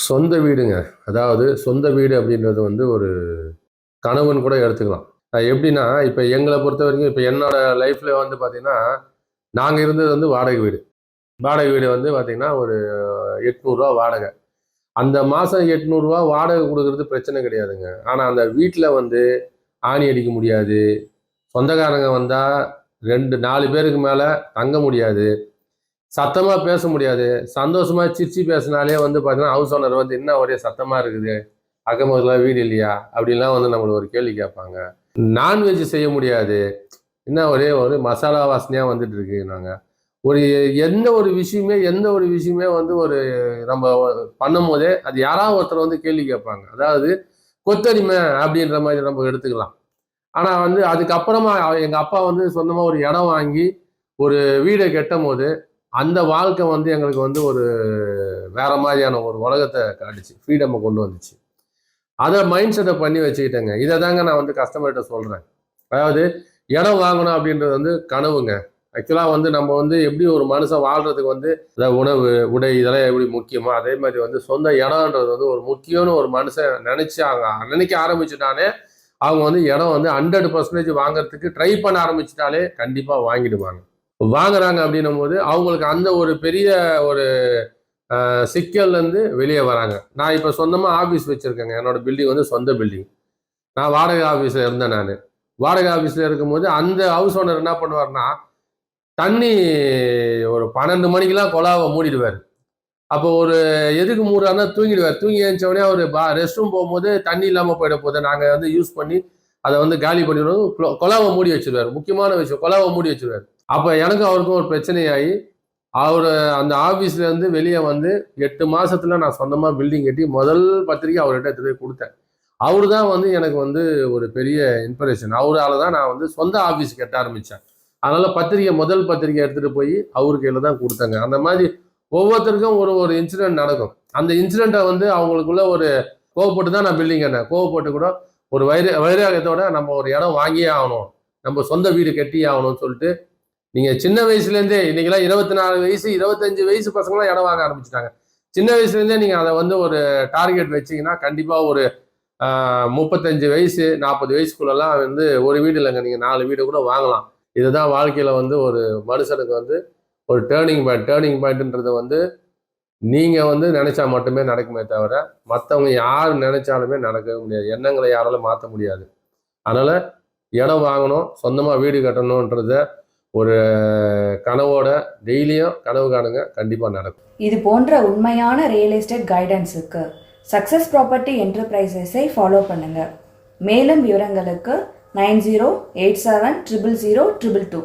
சொந்த வீடுங்க. அதாவது சொந்த வீடு அப்படின்றது வந்து ஒரு கனவுன்னு கூட எடுத்துக்கலாம். எப்படின்னா, இப்ப எங்கள பொறுத்தவரைக்கும் இப்ப என்னோட லைஃப்ல வந்து பார்த்தீங்கன்னா, நாங்க இருந்தது வந்து வாடகை வீடு. வாடகை வீடு வந்து பார்த்தீங்கன்னா, ஒரு ரூ. 800 வாடகை. அந்த மாசம் ரூ. 800 வாடகை குடுக்குறது பிரச்சனை கிடையாதுங்க. ஆனா அந்த வீட்ல வந்து ஆணி அடிக்க முடியாது. சொந்தக்காரங்க வந்தா 2, 4 பேருக்கு மேல தங்க முடியாது. சத்தமா பேச முடியாது. சந்தோஷமா சிரிச்சு பேசினாலே வந்து பார்த்தீங்கன்னா, ஹவுஸ் ஓனர் வந்து "என்ன ஒரே சத்தமா இருக்குது. அக்கம் பக்கத்துல வீடு இல்லையா?" அப்படின்லாம் வந்து நம்மள ஒரு கேள்வி கேட்பாங்க. நான்வெஜ் செய்ய முடியாது. "என்ன ஒரே ஒரு மசாலா வாசனையா வந்துட்டு இருக்குன்னாங்க." ஒரு எந்த ஒரு விஷயமே வந்து ஒரு நம்ம பண்ணும்போதே, அது யாராவது ஒருத்தர் வந்து கேள்வி கேட்பாங்க. அதாவது கொத்தடிமை அப்படின்ற மாரி நம்ம எடுத்துக்கலாம். ஆனா வந்து அதுக்கப்புறமா எங்க அப்பா வந்து சொந்தமா ஒரு இடம் வாங்கி, ஒரு வீட கட்டும்போது, அந்த வாழ்க்கை வந்து எங்களுக்கு வந்து ஒரு வேற மாரியான ஒரு உலகத்த காட்டுச்சு. ஃப்ரீடம கொண்டு வந்துச்சு. அத மைண்ட் செட்ட பண்ணி வச்சுக்கிட்டேங்க. இத தாங்க நான் வந்து கஸ்டமர்ட்ட சொல்றேன். அதாவது இடம் வாங்கணும் அப்படின்றது வந்து கனவுங்க. ஆக்சுவலா வந்து நம்ம வந்து எப்படி ஒரு மனுஷன் வாழ்றதுக்கு வந்து உணவு, உடை இதெல்லாம் எப்படி முக்கியமோ, அதே மாரி வந்து சொந்த இடம்ன்றது வந்து ஒரு முக்கியம்னு ஒரு மனுஷன் நினைக்க ஆரம்பிச்சுட்டானே, அவங்க வந்து இடம் வந்து 100% வாங்குறதுக்கு ட்ரை பண்ண ஆரம்பிச்சுட்டாலே கண்டிப்பா வாங்கிடுவாங்க. வாங்குறாங்க அப்படின்னும்போது, அவங்களுக்கு அந்த ஒரு பெரிய ஒரு சிக்கல்லேருந்து வெளியே வராங்க. நான் இப்ப சொந்தமா ஆஃபீஸ் வச்சிருக்கேங்க. என்னோட பில்டிங் வந்து சொந்த பில்டிங். நான் வாடகை ஆஃபீஸ்ல இருந்தேன் நானு. வாடகை ஆஃபீஸ்ல இருக்கும்போது, அந்த ஹவுஸ் ஓனர் என்ன பண்ணுவாருன்னா, தண்ணி ஒரு 12 மணிக்கெல்லாம் குழாவ மூடிடுவாரு. அப்போ ஒரு எதுக்கு மூடுறாருன்னா தூங்கிடுவாரு. தூங்கி எந்திச்ச உடனே அவரு ரெஸ்ட் ரூம் போகும்போது தண்ணி இல்லாம போயிட போது நாங்க வந்து யூஸ் பண்ணி அத வந்து காலி பண்ணிடுவோம். குழாவ மூடி வச்சுருவாரு. முக்கியமான விஷயம் குழாவ மூடி வச்சுருவாரு. அப்ப எனக்கும் அவருக்கும் ஒரு பிரச்சனையாயி, அவரு அந்த ஆஃபீஸ்ல இருந்து வெளிய வந்து 8 மாசத்துல நான் சொந்தமா பில்டிங் கட்டி முதல் பத்திரிக்கை அவர்கிட்ட எடுத்துட்டு போய் குடுத்தேன். அவரு தான் வந்து எனக்கு வந்து ஒரு பெரிய இன்ஸ்பிரேஷன். அவரால தான் நான் வந்து சொந்த ஆஃபீஸ் கட்ட ஆரம்பிச்சேன். அதனால முதல் பத்திரிக்கை எடுத்துட்டு போய் அவரு கையில தான் குடுத்தேங்க. அந்த மாதிரி ஒவ்வொருத்தருக்கும் ஒரு ஒரு இன்சிடென்ட் நடக்கும். அந்த இன்சிடென்ட்ட வந்து அவங்களுக்குள்ள ஒரு கோவப்பட்டு தான் நான் பில்டிங் கட்டினேன். கோவப்பட்டு கூட ஒரு வைராகியத்தோட நம்ம ஒரு இடம் வாங்கியே ஆகணும். நம்ம சொந்த வீடு கட்டியே ஆகணும்னு சொல்லிட்டு, நீங்க சின்ன வயசுலேருந்தே இன்னைக்கெல்லாம் 24 வயசு, 25 வயசு பசங்களாம் இடம் வாங்க ஆரம்பிச்சுட்டாங்க. சின்ன வயசுலேருந்தே நீங்க அதை வந்து ஒரு டார்கெட் வச்சீங்கன்னா, கண்டிப்பா ஒரு 35 வயசு, 40 வயசுக்குள்ளலாம் வந்து ஒரு வீடு இல்லைங்க. நீங்க 4 வீடு கூட வாங்கலாம். இதுதான் வாழ்க்கையில வந்து ஒரு மனுஷனுக்கு வந்து ஒரு டேர்னிங் பாயிண்ட்ன்றது வந்து நீங்க வந்து நினைச்சா மட்டுமே நடக்குமே தவிர, மத்தவங்க யார் நினைச்சாலுமே நடக்கவே முடியாது. எண்ணங்களை யாராலும் மாத்த முடியாது. அதனால இடம் வாங்கணும், சொந்தமா வீடு கட்டணும்ன்றத ஒரு கனவோட டெய்லியும் கனவு காணுங்க. கண்டிப்பா நடக்கும். இது போன்ற உண்மையான ரியல் எஸ்டேட் கைடன்ஸுக்கு சக்ஸஸ் ப்ராப்பர்ட்டி என்டர்பிரைசஸை ஃபாலோ பண்ணுங்க. மேலும் விவரங்களுக்கு 9087000022